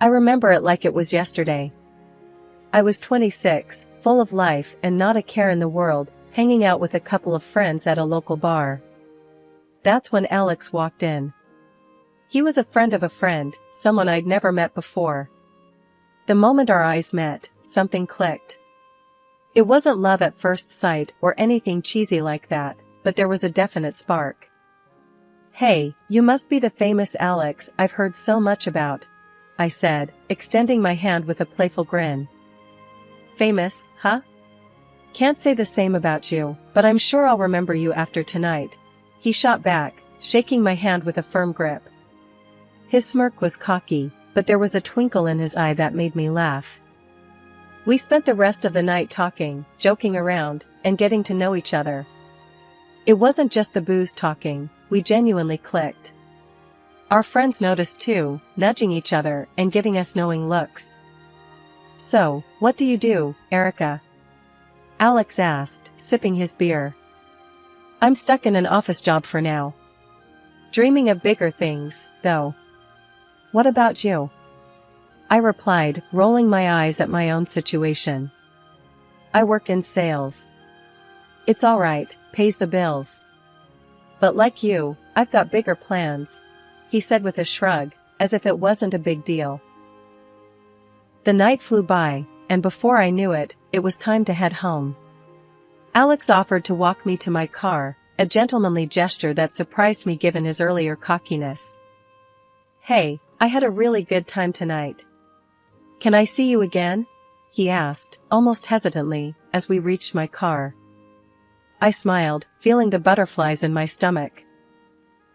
I remember it like it was yesterday. I was 26, full of life and not a care in the world, hanging out with a couple of friends at a local bar. That's when Alex walked in. He was a friend of a friend, someone I'd never met before. The moment our eyes met, something clicked. It wasn't love at first sight or anything cheesy like that, but there was a definite spark. "Hey, you must be the famous Alex I've heard so much about," I said, extending my hand with a playful grin. "Famous, huh? Can't say the same about you, but I'm sure I'll remember you after tonight," he shot back, shaking my hand with a firm grip. His smirk was cocky, but there was a twinkle in his eye that made me laugh. We spent the rest of the night talking, joking around, and getting to know each other. It wasn't just the booze talking, we genuinely clicked. Our friends noticed too, nudging each other and giving us knowing looks. "So, what do you do, Erica?" Alex asked, sipping his beer. "I'm stuck in an office job for now. Dreaming of bigger things, though. What about you?" I replied, rolling my eyes at my own situation. "I work in sales. It's alright, pays the bills. But like you, I've got bigger plans," he said with a shrug, as if it wasn't a big deal. The night flew by, and before I knew it, it was time to head home. Alex offered to walk me to my car, a gentlemanly gesture that surprised me given his earlier cockiness. "Hey, I had a really good time tonight. Can I see you again?" he asked, almost hesitantly, as we reached my car. I smiled, feeling the butterflies in my stomach.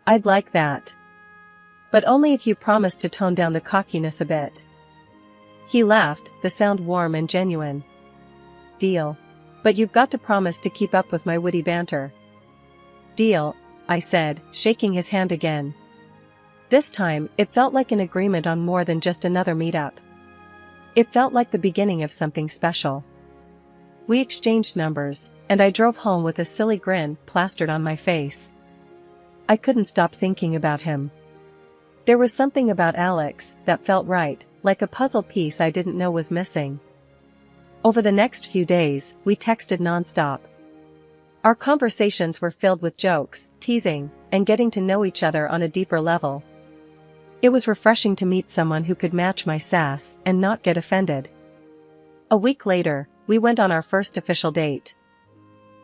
"I'd like that. But only if you promise to tone down the cockiness a bit." He laughed, the sound warm and genuine. "Deal. But you've got to promise to keep up with my witty banter." "Deal," I said, shaking his hand again. This time, it felt like an agreement on more than just another meetup. It felt like the beginning of something special. We exchanged numbers, and I drove home with a silly grin plastered on my face. I couldn't stop thinking about him. There was something about Alex that felt right, like a puzzle piece I didn't know was missing. Over the next few days, we texted nonstop. Our conversations were filled with jokes, teasing, and getting to know each other on a deeper level. It was refreshing to meet someone who could match my sass and not get offended. A week later, we went on our first official date.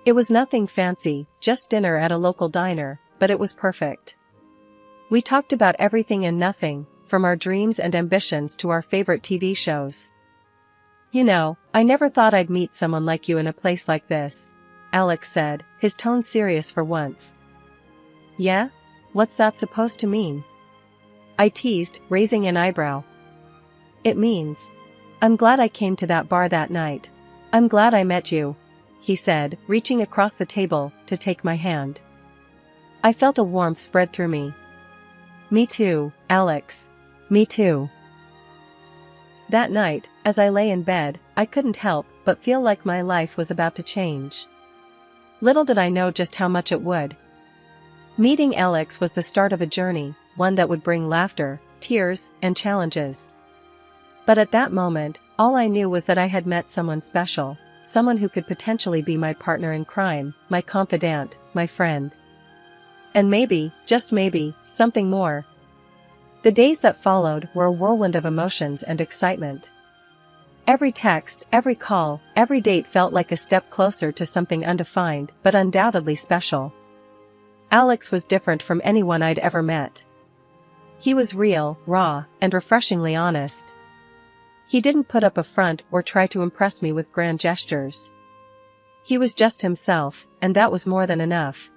It was nothing fancy, just dinner at a local diner, but it was perfect. We talked about everything and nothing, from our dreams and ambitions to our favorite TV shows. "You know, I never thought I'd meet someone like you in a place like this," Alex said, his tone serious for once. "Yeah? What's that supposed to mean?" I teased, raising an eyebrow. "It means, I'm glad I came to that bar that night. I'm glad I met you," he said, reaching across the table to take my hand. I felt a warmth spread through me. "Me too, Alex. Me too." That night, as I lay in bed, I couldn't help but feel like my life was about to change. Little did I know just how much it would. Meeting Alex was the start of a journey, one that would bring laughter, tears, and challenges. But at that moment, all I knew was that I had met someone special, someone who could potentially be my partner in crime, my confidant, my friend. And maybe, just maybe, something more. The days that followed were a whirlwind of emotions and excitement. Every text, every call, every date felt like a step closer to something undefined but undoubtedly special. Alex was different from anyone I'd ever met. He was real, raw, and refreshingly honest. He didn't put up a front or try to impress me with grand gestures. He was just himself, and that was more than enough.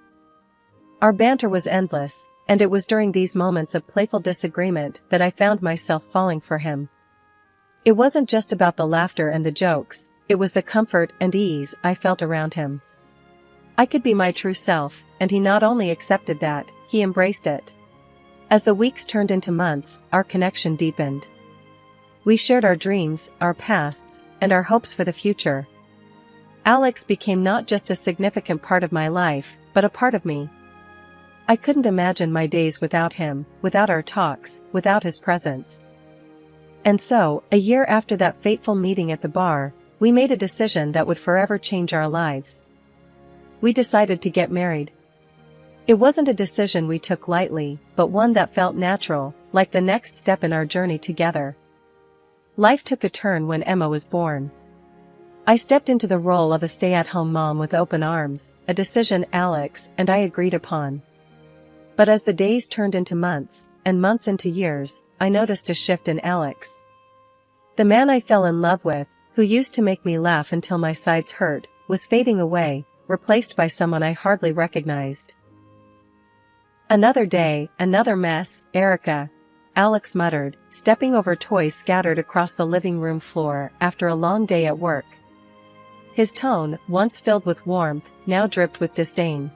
Our banter was endless, and it was during these moments of playful disagreement that I found myself falling for him. It wasn't just about the laughter and the jokes, it was the comfort and ease I felt around him. I could be my true self, and he not only accepted that, he embraced it. As the weeks turned into months, our connection deepened. We shared our dreams, our pasts, and our hopes for the future. Alex became not just a significant part of my life, but a part of me. I couldn't imagine my days without him, without our talks, without his presence. And so, a year after that fateful meeting at the bar, we made a decision that would forever change our lives. We decided to get married. It wasn't a decision we took lightly, but one that felt natural, like the next step in our journey together. Life took a turn when Emma was born. I stepped into the role of a stay-at-home mom with open arms, a decision Alex and I agreed upon. But as the days turned into months, and months into years, I noticed a shift in Alex. The man I fell in love with, who used to make me laugh until my sides hurt, was fading away, replaced by someone I hardly recognized. "Another day, another mess, Erica," Alex muttered, stepping over toys scattered across the living room floor after a long day at work. His tone, once filled with warmth, now dripped with disdain.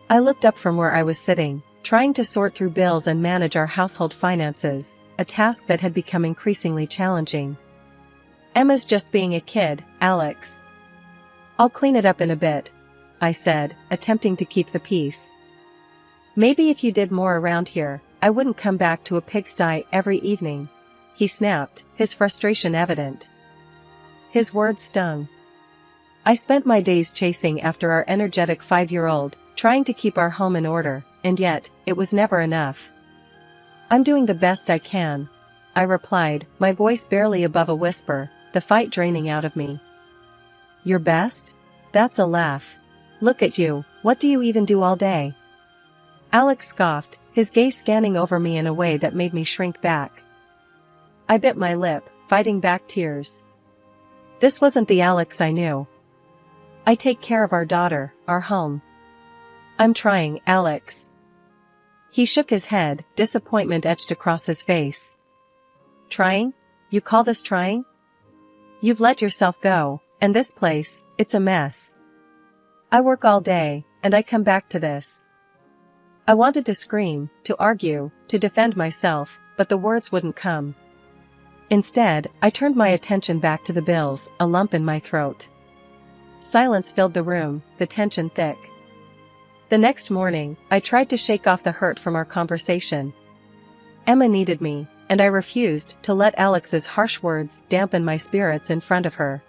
I looked up from where I was sitting, trying to sort through bills and manage our household finances, a task that had become increasingly challenging. "Emma's just being a kid, Alex. I'll clean it up in a bit," I said, attempting to keep the peace. "Maybe if you did more around here, I wouldn't come back to a pigsty every evening," he snapped, his frustration evident. His words stung. I spent my days chasing after our energetic 5-year-old, trying to keep our home in order, and yet, it was never enough. "I'm doing the best I can," I replied, my voice barely above a whisper, the fight draining out of me. "Your best? That's a laugh. Look at you, what do you even do all day?" Alex scoffed, his gaze scanning over me in a way that made me shrink back. I bit my lip, fighting back tears. This wasn't the Alex I knew. "I take care of our daughter, our home." "I'm trying, Alex." He shook his head, disappointment etched across his face. "Trying? You call this trying? You've let yourself go, and this place, it's a mess. I work all day, and I come back to this." I wanted to scream, to argue, to defend myself, but the words wouldn't come. Instead, I turned my attention back to the bills, a lump in my throat. Silence filled the room, the tension thick. The next morning, I tried to shake off the hurt from our conversation. Emma needed me, and I refused to let Alex's harsh words dampen my spirits in front of her.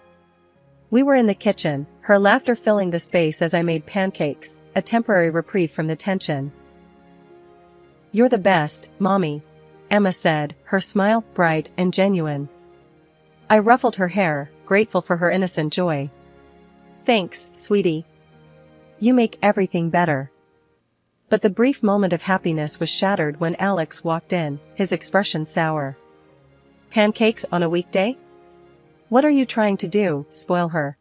We were in the kitchen, her laughter filling the space as I made pancakes, a temporary reprieve from the tension. "You're the best, Mommy," Emma said, her smile bright and genuine. I ruffled her hair, grateful for her innocent joy. "Thanks, sweetie. You make everything better." But the brief moment of happiness was shattered when Alex walked in, his expression sour. "Pancakes on a weekday? What are you trying to do, spoil her?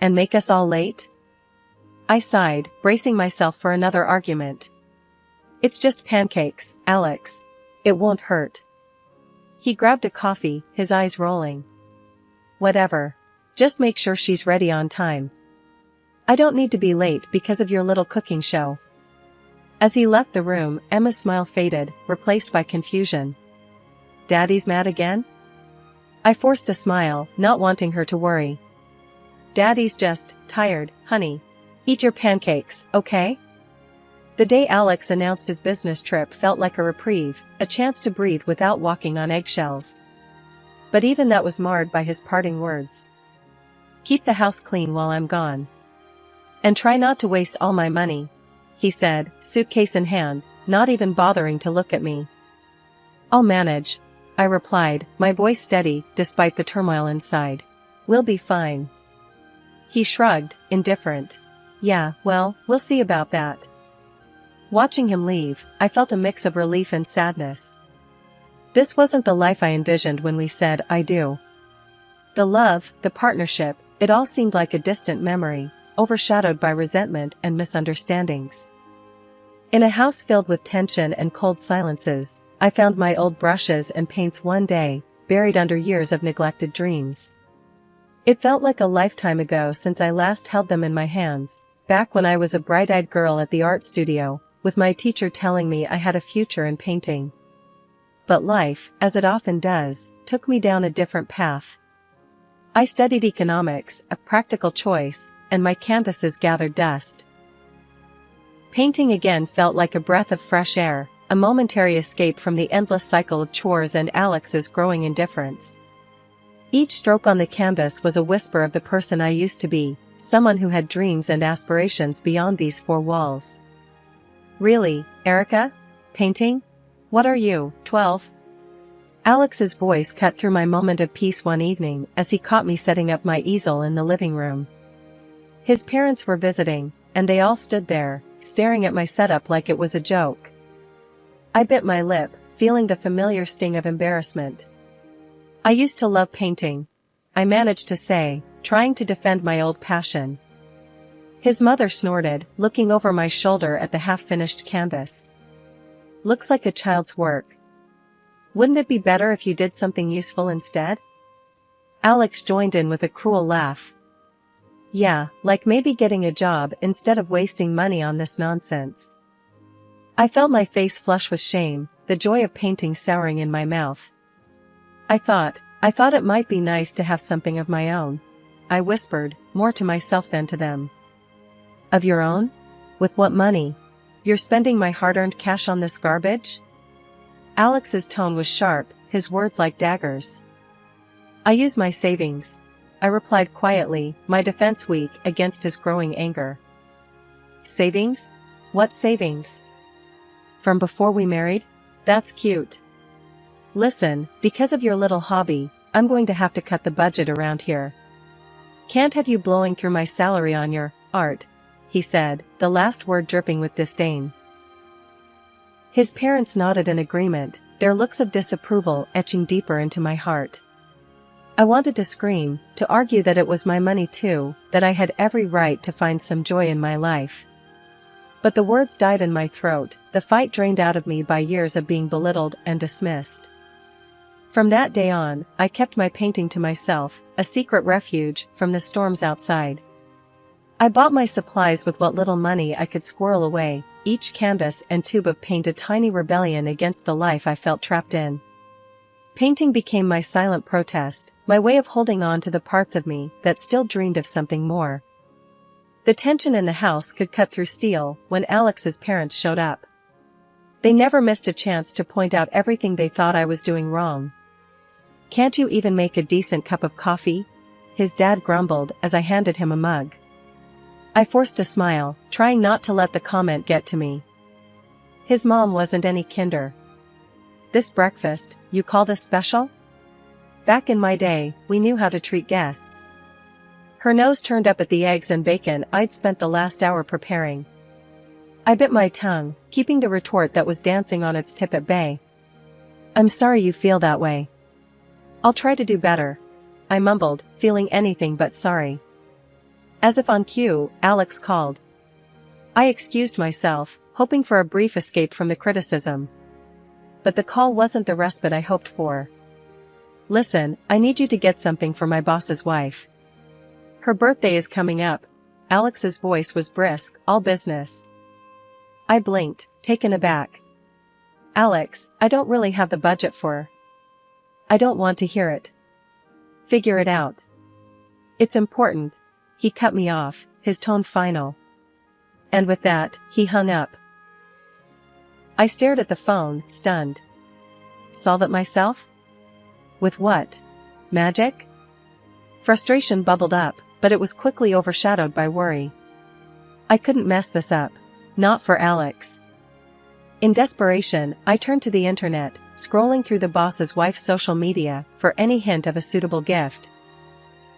And make us all late?" I sighed, bracing myself for another argument. "It's just pancakes, Alex. It won't hurt." He grabbed a coffee, his eyes rolling. "Whatever. Just make sure she's ready on time. I don't need to be late because of your little cooking show." As he left the room, Emma's smile faded, replaced by confusion. "Daddy's mad again?" I forced a smile, not wanting her to worry. "Daddy's just tired, honey. Eat your pancakes, okay?" The day Alex announced his business trip felt like a reprieve, a chance to breathe without walking on eggshells. But even that was marred by his parting words. "Keep the house clean while I'm gone. And try not to waste all my money," he said, suitcase in hand, not even bothering to look at me. "I'll manage," I replied, my voice steady, despite the turmoil inside. "We'll be fine." He shrugged, indifferent. "Yeah, well, we'll see about that." Watching him leave, I felt a mix of relief and sadness. This wasn't the life I envisioned when we said "I do." The love, the partnership, it all seemed like a distant memory, overshadowed by resentment and misunderstandings. In a house filled with tension and cold silences, I found my old brushes and paints one day, buried under years of neglected dreams. It felt like a lifetime ago since I last held them in my hands, back when I was a bright-eyed girl at the art studio, with my teacher telling me I had a future in painting. But life, as it often does, took me down a different path. I studied economics, a practical choice, and my canvases gathered dust. Painting again felt like a breath of fresh air, a momentary escape from the endless cycle of chores and Alex's growing indifference. Each stroke on the canvas was a whisper of the person I used to be, someone who had dreams and aspirations beyond these four walls. Really, Erica? Painting? What are you, 12? Alex's voice cut through my moment of peace one evening as he caught me setting up my easel in the living room. His parents were visiting, and they all stood there, staring at my setup like it was a joke. I bit my lip, feeling the familiar sting of embarrassment. I used to love painting, I managed to say, trying to defend my old passion. His mother snorted, looking over my shoulder at the half-finished canvas. Looks like a child's work. Wouldn't it be better if you did something useful instead? Alex joined in with a cruel laugh. Yeah, like maybe getting a job instead of wasting money on this nonsense. I felt my face flush with shame, the joy of painting souring in my mouth. I thought it might be nice to have something of my own. I whispered, more to myself than to them. Of your own? With what money? You're spending my hard-earned cash on this garbage? Alex's tone was sharp, his words like daggers. I use my savings, I replied quietly, my defense weak against his growing anger. Savings? What savings? From before we married? That's cute. Listen, because of your little hobby, I'm going to have to cut the budget around here. Can't have you blowing through my salary on your art, he said, the last word dripping with disdain. His parents nodded in agreement, their looks of disapproval etching deeper into my heart. I wanted to scream, to argue that it was my money too, that I had every right to find some joy in my life. But the words died in my throat, the fight drained out of me by years of being belittled and dismissed. From that day on, I kept my painting to myself, a secret refuge from the storms outside. I bought my supplies with what little money I could squirrel away, each canvas and tube of paint a tiny rebellion against the life I felt trapped in. Painting became my silent protest, my way of holding on to the parts of me that still dreamed of something more. The tension in the house could cut through steel when Alex's parents showed up. They never missed a chance to point out everything they thought I was doing wrong. Can't you even make a decent cup of coffee? His dad grumbled as I handed him a mug. I forced a smile, trying not to let the comment get to me. His mom wasn't any kinder. This breakfast, you call this special? Back in my day, we knew how to treat guests. Her nose turned up at the eggs and bacon I'd spent the last hour preparing. I bit my tongue, keeping the retort that was dancing on its tip at bay. I'm sorry you feel that way. I'll try to do better, I mumbled, feeling anything but sorry. As if on cue, Alex called. I excused myself, hoping for a brief escape from the criticism. But the call wasn't the respite I hoped for. Listen, I need you to get something for my boss's wife. Her birthday is coming up. Alex's voice was brisk, all business. I blinked, taken aback. Alex, I don't really have the budget for. I don't want to hear it. Figure it out. It's important. He cut me off, his tone final. And with that, he hung up. I stared at the phone, stunned. Solve it myself? With what? Magic? Frustration bubbled up, but it was quickly overshadowed by worry. I couldn't mess this up. Not for Alex. In desperation, I turned to the internet, scrolling through the boss's wife's social media for any hint of a suitable gift.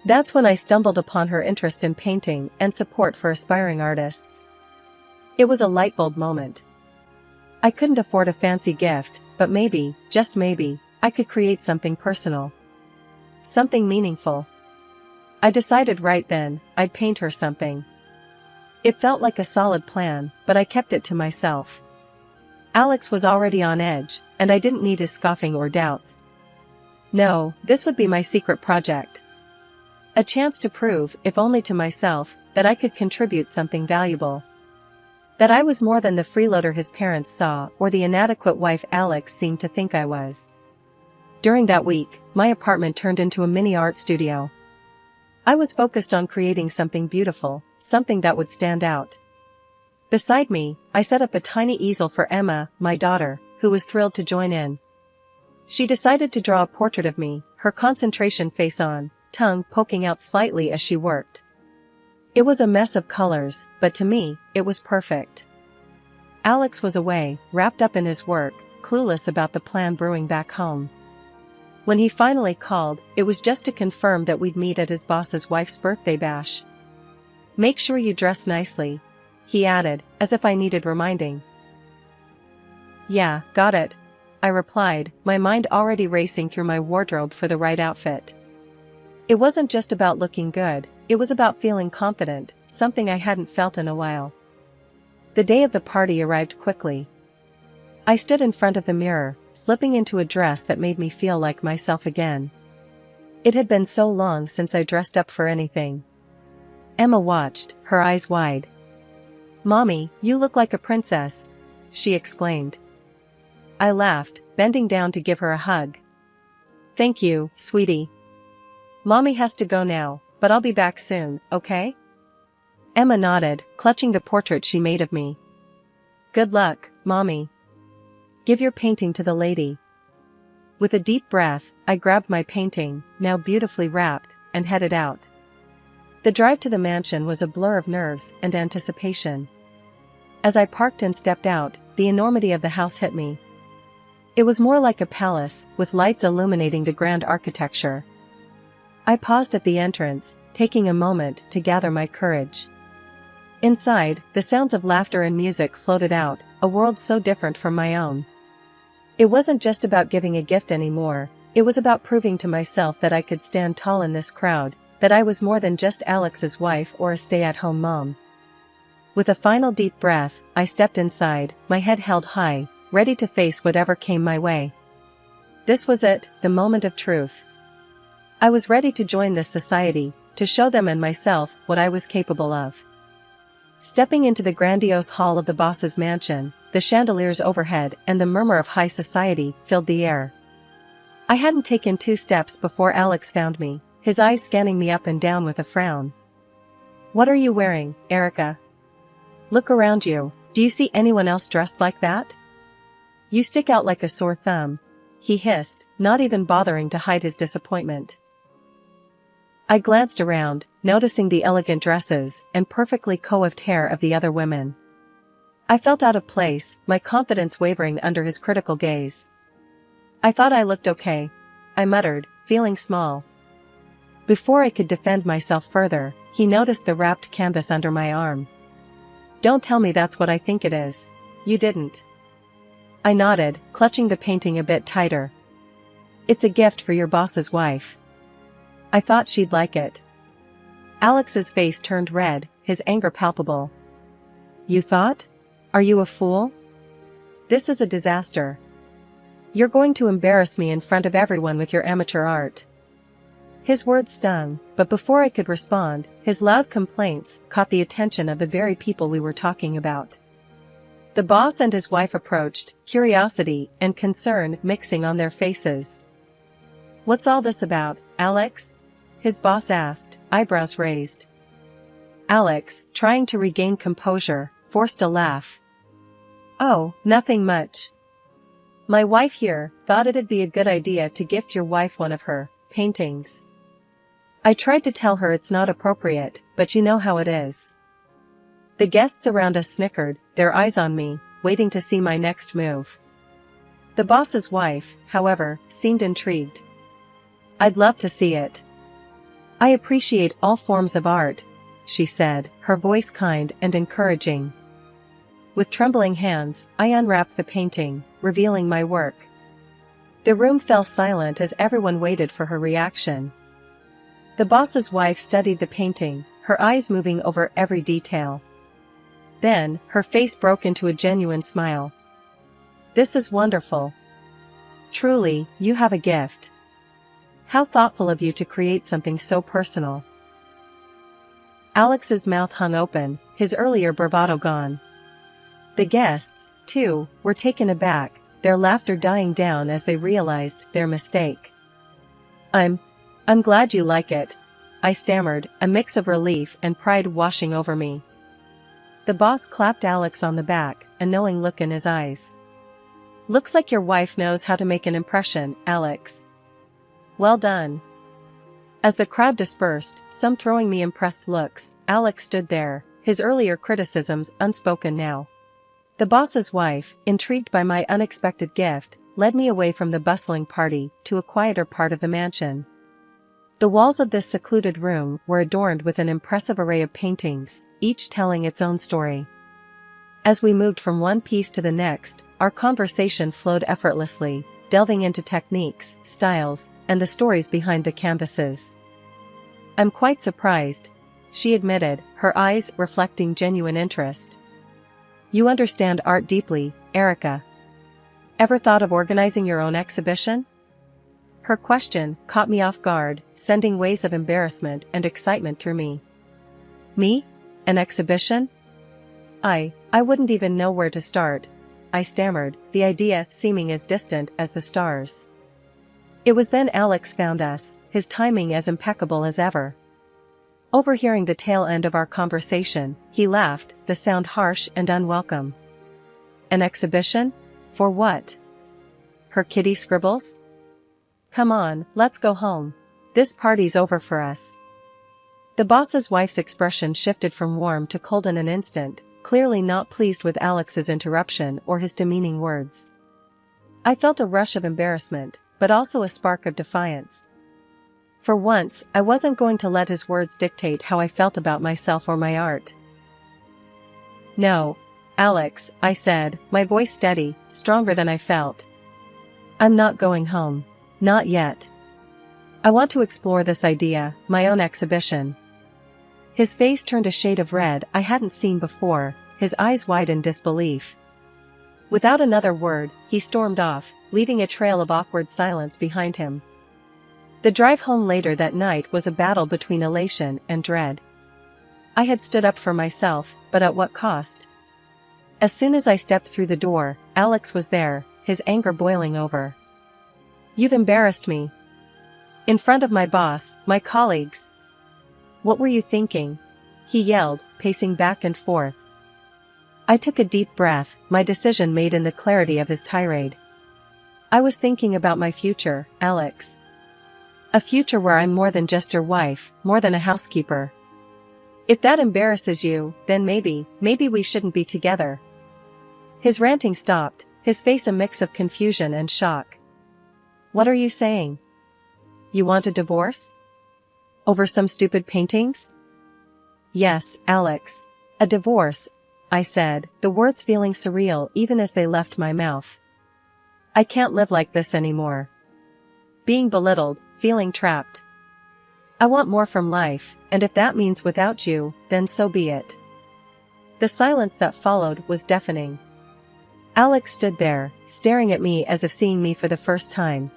That's when I stumbled upon her interest in painting and support for aspiring artists. It was a lightbulb moment. I couldn't afford a fancy gift, but maybe, just maybe, I could create something personal. Something meaningful. I decided right then, I'd paint her something. It felt like a solid plan, but I kept it to myself. Alex was already on edge, and I didn't need his scoffing or doubts. No, this would be my secret project. A chance to prove, if only to myself, that I could contribute something valuable. That I was more than the freeloader his parents saw or the inadequate wife Alex seemed to think I was. During that week, my apartment turned into a mini art studio. I was focused on creating something beautiful, something that would stand out. Beside me, I set up a tiny easel for Emma, my daughter, who was thrilled to join in. She decided to draw a portrait of me, her concentration face on, tongue poking out slightly as she worked. It was a mess of colors, but to me, it was perfect. Alex was away, wrapped up in his work, clueless about the plan brewing back home. When he finally called, it was just to confirm that we'd meet at his boss's wife's birthday bash. "Make sure you dress nicely," he added, as if I needed reminding. "Yeah, got it," I replied, my mind already racing through my wardrobe for the right outfit. It wasn't just about looking good, it was about feeling confident, something I hadn't felt in a while. The day of the party arrived quickly. I stood in front of the mirror, slipping into a dress that made me feel like myself again. It had been so long since I dressed up for anything. Emma watched, her eyes wide. "Mommy, you look like a princess," she exclaimed. I laughed, bending down to give her a hug. "Thank you, sweetie. Mommy has to go now, but I'll be back soon, okay?" Emma nodded, clutching the portrait she made of me. "Good luck, Mommy. Give your painting to the lady." With a deep breath, I grabbed my painting, now beautifully wrapped, and headed out. The drive to the mansion was a blur of nerves and anticipation. As I parked and stepped out, the enormity of the house hit me. It was more like a palace, with lights illuminating the grand architecture. I paused at the entrance, taking a moment to gather my courage. Inside, the sounds of laughter and music floated out, a world so different from my own. It wasn't just about giving a gift anymore, it was about proving to myself that I could stand tall in this crowd, that I was more than just Alex's wife or a stay-at-home mom. With a final deep breath, I stepped inside, my head held high, ready to face whatever came my way. This was it, the moment of truth. I was ready to join this society, to show them and myself what I was capable of. Stepping into the grandiose hall of the boss's mansion, the chandeliers overhead and the murmur of high society filled the air. I hadn't taken 2 steps before Alex found me, his eyes scanning me up and down with a frown. "What are you wearing, Erica? Look around you, do you see anyone else dressed like that? You stick out like a sore thumb," he hissed, not even bothering to hide his disappointment. I glanced around, noticing the elegant dresses and perfectly coiffed hair of the other women. I felt out of place, my confidence wavering under his critical gaze. "I thought I looked okay," I muttered, feeling small. Before I could defend myself further, he noticed the wrapped canvas under my arm. "Don't tell me that's what I think it is. You didn't." I nodded, clutching the painting a bit tighter. "It's a gift for your boss's wife. I thought she'd like it." Alex's face turned red, his anger palpable. "You thought? Are you a fool? This is a disaster. You're going to embarrass me in front of everyone with your amateur art." His words stung, but before I could respond, his loud complaints caught the attention of the very people we were talking about. The boss and his wife approached, curiosity and concern mixing on their faces. "What's all this about, Alex?" his boss asked, eyebrows raised. Alex, trying to regain composure, forced a laugh. "Oh, nothing much. My wife here thought it'd be a good idea to gift your wife one of her paintings. I tried to tell her it's not appropriate, but you know how it is." The guests around us snickered, their eyes on me, waiting to see my next move. The boss's wife, however, seemed intrigued. "I'd love to see it. I appreciate all forms of art," she said, her voice kind and encouraging. With trembling hands, I unwrapped the painting, revealing my work. The room fell silent as everyone waited for her reaction. The boss's wife studied the painting, her eyes moving over every detail. Then, her face broke into a genuine smile. "This is wonderful. Truly, you have a gift. How thoughtful of you to create something so personal." Alex's mouth hung open, his earlier bravado gone. The guests, too, were taken aback, their laughter dying down as they realized their mistake. I'm glad you like it," I stammered, a mix of relief and pride washing over me. The boss clapped Alex on the back, a knowing look in his eyes. Looks like your wife knows how to make an impression, Alex. Well done. As the crowd dispersed, some throwing me impressed looks, Alex stood there, his earlier criticisms unspoken now. The boss's wife, intrigued by my unexpected gift, led me away from the bustling party to a quieter part of the mansion. The walls of this secluded room were adorned with an impressive array of paintings, each telling its own story. As we moved from one piece to the next, our conversation flowed effortlessly, delving into techniques, styles, and the stories behind the canvases. I'm quite surprised, she admitted, her eyes reflecting genuine interest. You understand art deeply, Erica. Ever thought of organizing your own exhibition? Her question caught me off guard, sending waves of embarrassment and excitement through me. Me? An exhibition? I wouldn't even know where to start, I stammered, the idea seeming as distant as the stars. It was then Alex found us, his timing as impeccable as ever. Overhearing the tail end of our conversation, he laughed, the sound harsh and unwelcome. An exhibition? For what? Her kitty scribbles? Come on, let's go home. This party's over for us. The boss's wife's expression shifted from warm to cold in an instant, clearly not pleased with Alex's interruption or his demeaning words. I felt a rush of embarrassment, but also a spark of defiance. For once, I wasn't going to let his words dictate how I felt about myself or my art. No, Alex, I said, my voice steady, stronger than I felt. I'm not going home. Not yet. I want to explore this idea, my own exhibition. His face turned a shade of red I hadn't seen before, his eyes wide in disbelief. Without another word, he stormed off, leaving a trail of awkward silence behind him. The drive home later that night was a battle between elation and dread. I had stood up for myself, but at what cost? As soon as I stepped through the door, Alex was there, his anger boiling over. You've embarrassed me. In front of my boss, my colleagues. What were you thinking? He yelled, pacing back and forth. I took a deep breath, my decision made in the clarity of his tirade. I was thinking about my future, Alex. A future where I'm more than just your wife, more than a housekeeper. If that embarrasses you, then maybe we shouldn't be together. His ranting stopped, his face a mix of confusion and shock. What are you saying? You want a divorce? Over some stupid paintings? Yes, Alex. A divorce, I said, the words feeling surreal even as they left my mouth. I can't live like this anymore. Being belittled, feeling trapped. I want more from life, and if that means without you, then so be it. The silence that followed was deafening. Alex stood there, staring at me as if seeing me for the first time.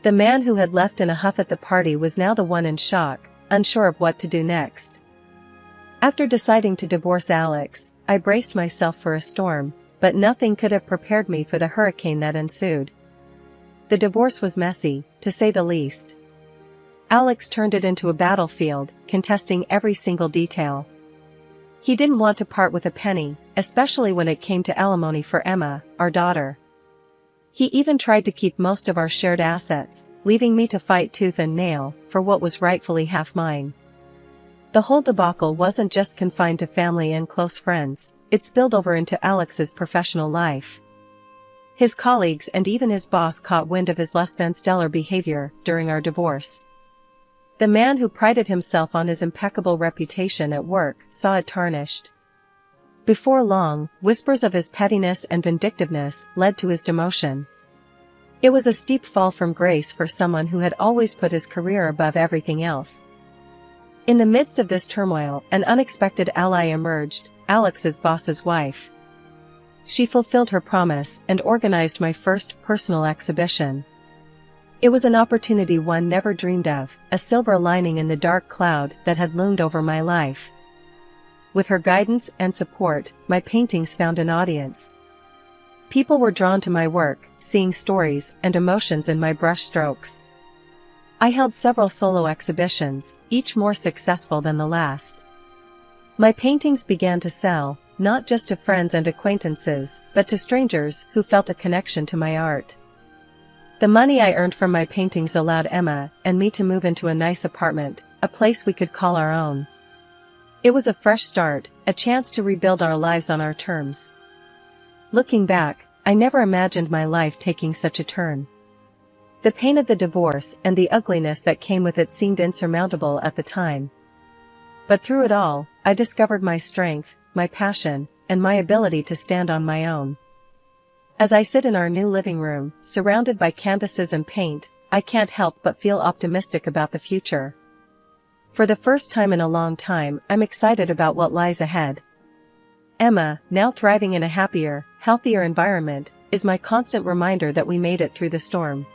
The man who had left in a huff at the party was now the one in shock, unsure of what to do next. After deciding to divorce Alex, I braced myself for a storm, but nothing could have prepared me for the hurricane that ensued. The divorce was messy, to say the least. Alex turned it into a battlefield, contesting every single detail. He didn't want to part with a penny, especially when it came to alimony for Emma, our daughter. He even tried to keep most of our shared assets, leaving me to fight tooth and nail for what was rightfully half mine. The whole debacle wasn't just confined to family and close friends, it spilled over into Alex's professional life. His colleagues and even his boss caught wind of his less-than-stellar behavior during our divorce. The man who prided himself on his impeccable reputation at work saw it tarnished. Before long, whispers of his pettiness and vindictiveness led to his demotion. It was a steep fall from grace for someone who had always put his career above everything else. In the midst of this turmoil, an unexpected ally emerged, Alex's boss's wife. She fulfilled her promise and organized my first personal exhibition. It was an opportunity one never dreamed of, a silver lining in the dark cloud that had loomed over my life. With her guidance and support, my paintings found an audience. People were drawn to my work, seeing stories and emotions in my brush strokes. I held several solo exhibitions, each more successful than the last. My paintings began to sell, not just to friends and acquaintances, but to strangers who felt a connection to my art. The money I earned from my paintings allowed Emma and me to move into a nice apartment, a place we could call our own. It was a fresh start, a chance to rebuild our lives on our terms. Looking back, I never imagined my life taking such a turn. The pain of the divorce and the ugliness that came with it seemed insurmountable at the time. But through it all, I discovered my strength, my passion, and my ability to stand on my own. As I sit in our new living room, surrounded by canvases and paint, I can't help but feel optimistic about the future. For the first time in a long time, I'm excited about what lies ahead. Emma, now thriving in a happier, healthier environment, is my constant reminder that we made it through the storm.